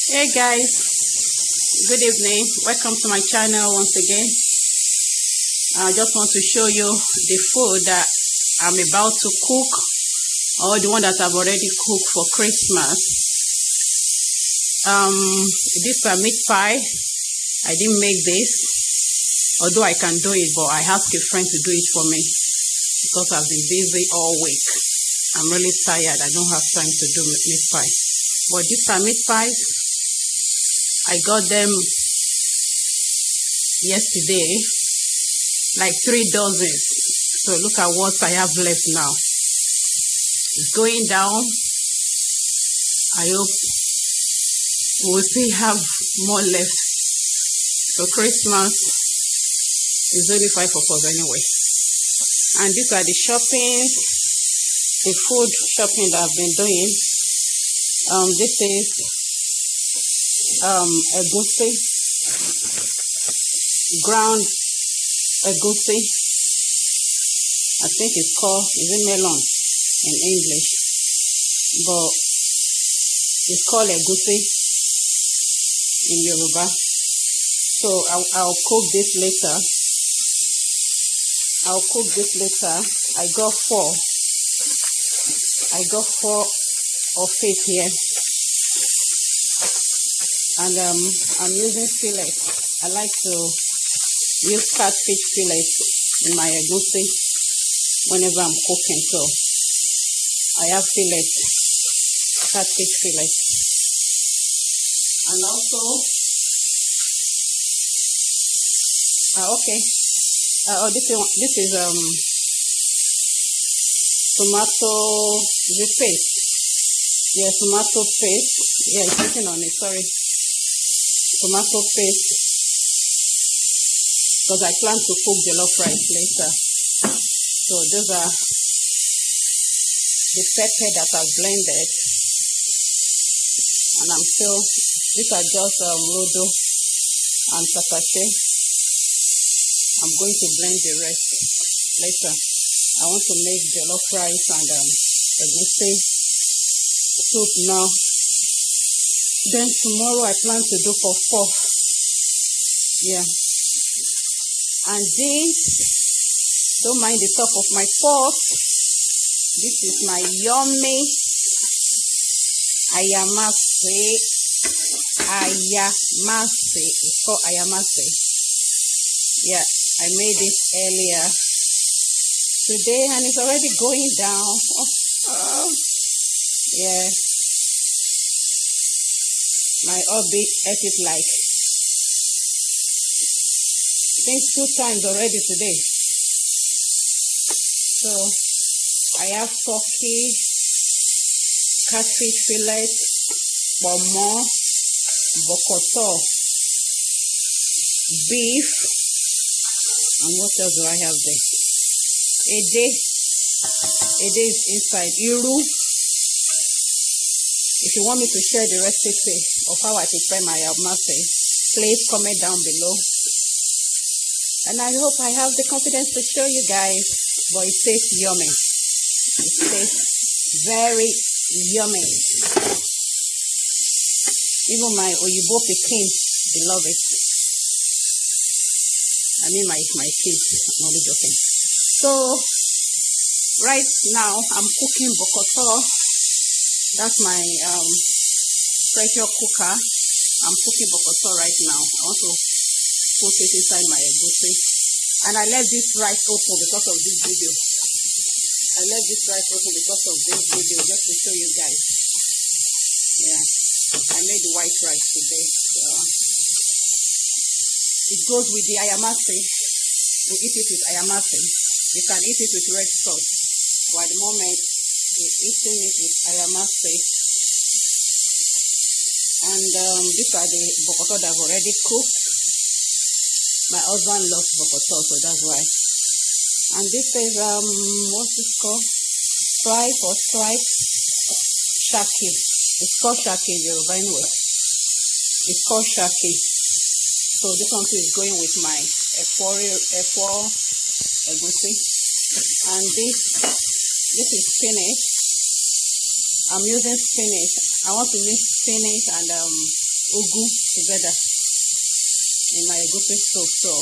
Hey guys, good evening. Welcome to my channel once again. I just want to show you the food that I'm about to cook, or the one that I've already cooked for Christmas. This meat pie. I didn't make this, although I can do it, but I asked a friend to do it for me because I've been busy all week. I'm really tired. I don't have time to do meat pie. But these are meat pies. I got them yesterday, like 3 dozen. So look at what I have left now. It's going down. I hope we'll still have more left. So Christmas is only 5 of us anyway. And these are the shopping, the food shopping that I've been doing. This is egusi, ground egusi. I think it's called, is it melon in English? But it's called egusi in Yoruba. So I'll cook this later. I got four of it here. And I'm using fillet. I like to use catfish fillet in my egusi whenever I'm cooking. So I have fillet, catfish fillet. And also, this is tomato, the paste. Yeah, tomato paste. Yeah, it's written on it, sorry. Tomato paste, because I plan to cook jollof rice later. So those are the pepper that I've blended, and these are just rodo and tatache. I'm going to blend the rest later. I want to make jollof rice and egusi soup now. Then tomorrow I plan to do puff. Yeah. And this, don't mind the top of my pot. This is my yummy ayamase. It's called ayamase. Yeah, I made it earlier today and it's already going down. Yeah. My hubby ate it like, I think 2 times already today. So I have turkey, catfish fillet, pomo, bokoto, beef, and what else do I have there? Ede is inside. Iru. If you want me to share the recipe of how I prepare my ayamase, please comment down below. And I hope I have the confidence to show you guys. But it tastes yummy. It tastes very yummy. Even my Oyibo Pikin, they love it. I mean my kids, I'm only joking. So right now I'm cooking bokoto. That's my pressure cooker. I'm cooking bokoto right now. I want to put it inside my egusi. And I left this rice open because of this video. Just to show you guys. Yeah. I made the white rice today. It goes with the ayamase. We eat it with ayamase. You can eat it with red sauce. But at the moment, we're eating it with ayamase. And these are the bokoto that I've already cooked. My husband loves bokoto, so that's why. And this is what's this called? Stripe shaki. It's called shaki in Yoruba anyway. It's called shaki. So this one is going with my F4 egusi. And this is spinach. I'm using spinach. I want to use spinach and ugu together in my egusi soup. So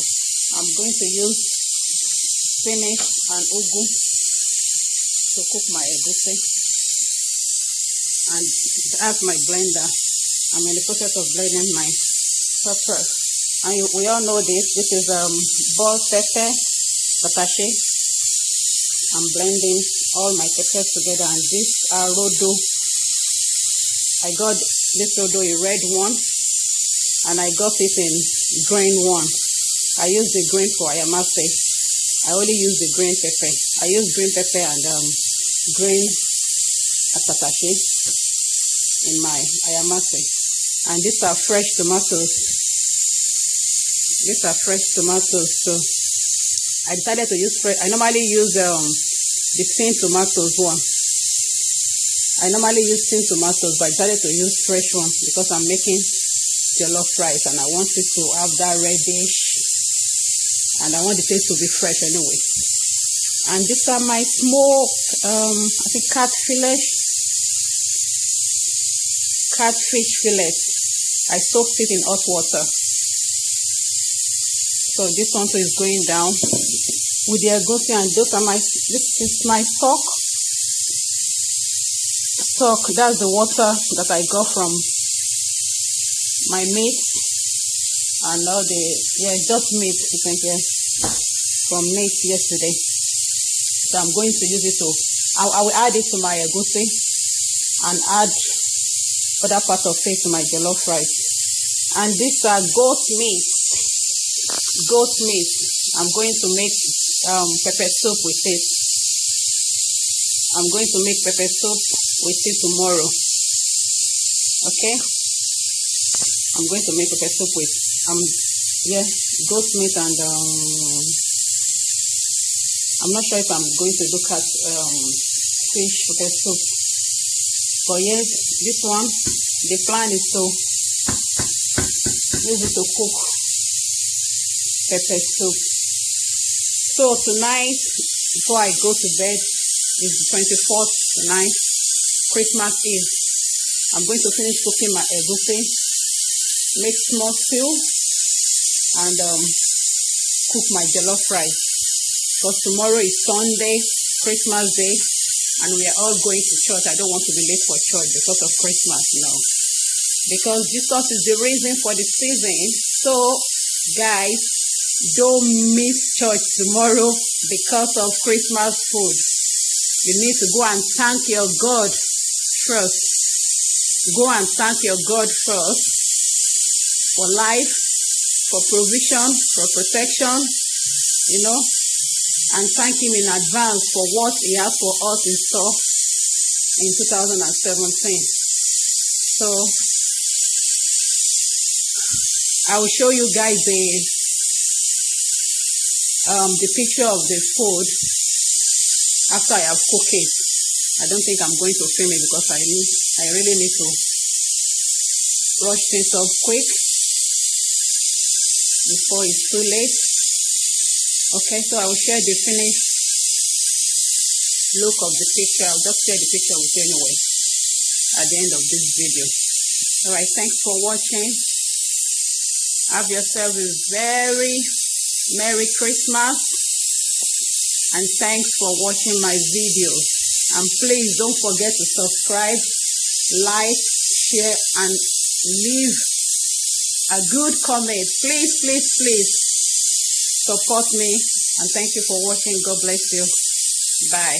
I'm going to use spinach and ugu to cook my egusi. And that's my blender. I'm in the process of blending my pepper. And we all know this. This is ball pepper, patache. I'm blending all my peppers together, and this rodo. I got this rodo in red one, and I got it in green one. I use the green for ayamase. I only use the green pepper. I use green pepper and green patache in my ayamase. And these are fresh tomatoes. These are fresh tomatoes. So I decided to use fresh. I normally use the tin tomatoes one. I normally use tin tomatoes, but I decided to use fresh one because I'm making jollof rice and I want it to have that reddish, and I want the taste to be fresh anyway. And these are my smoked, I think catfish fillet. I soaked it in hot water. So this one too is going down with the egusi, and this is my stock. That's the water that I got from my meat, and all just meat, you can get from meat yesterday. So I'm going to use it to, I will add it to my egusi and add other part of it to my jollof rice. And these are goat meat. I'm going to make pepper soup with it. I'm going to make pepper soup with it tomorrow. Okay, I'm going to make pepper soup with goat meat, and I'm not sure if I'm going to look at fish pepper soup. But yes, this one, the plan is to use it to cook pepper soup. So tonight, before I go to bed, is the 24th tonight, Christmas Eve. I'm going to finish cooking my egusi, make small stew, and cook my jollof rice. Because tomorrow is Sunday, Christmas Day, and we are all going to church. I don't want to be late for church because of Christmas, no. Because Jesus is the reason for the season. So, guys, don't miss church tomorrow because of Christmas food. You need to go and thank your God first. Go and thank your God first for life, for provision, for protection, and thank Him in advance for what He has for us in store in 2017. So, I will show you guys the picture of the food after I have cooked it. I don't think I'm going to film it because I really need to rush things up quick before it's too late. Okay, so I will share the finished look of the picture. I'll just share the picture with you anyway at the end of this video. Alright, thanks for watching. Have yourself a very Merry Christmas, and thanks for watching my videos. And please don't forget to subscribe, like, share, and leave a good comment. Please support me, and thank you for watching. God bless you. Bye.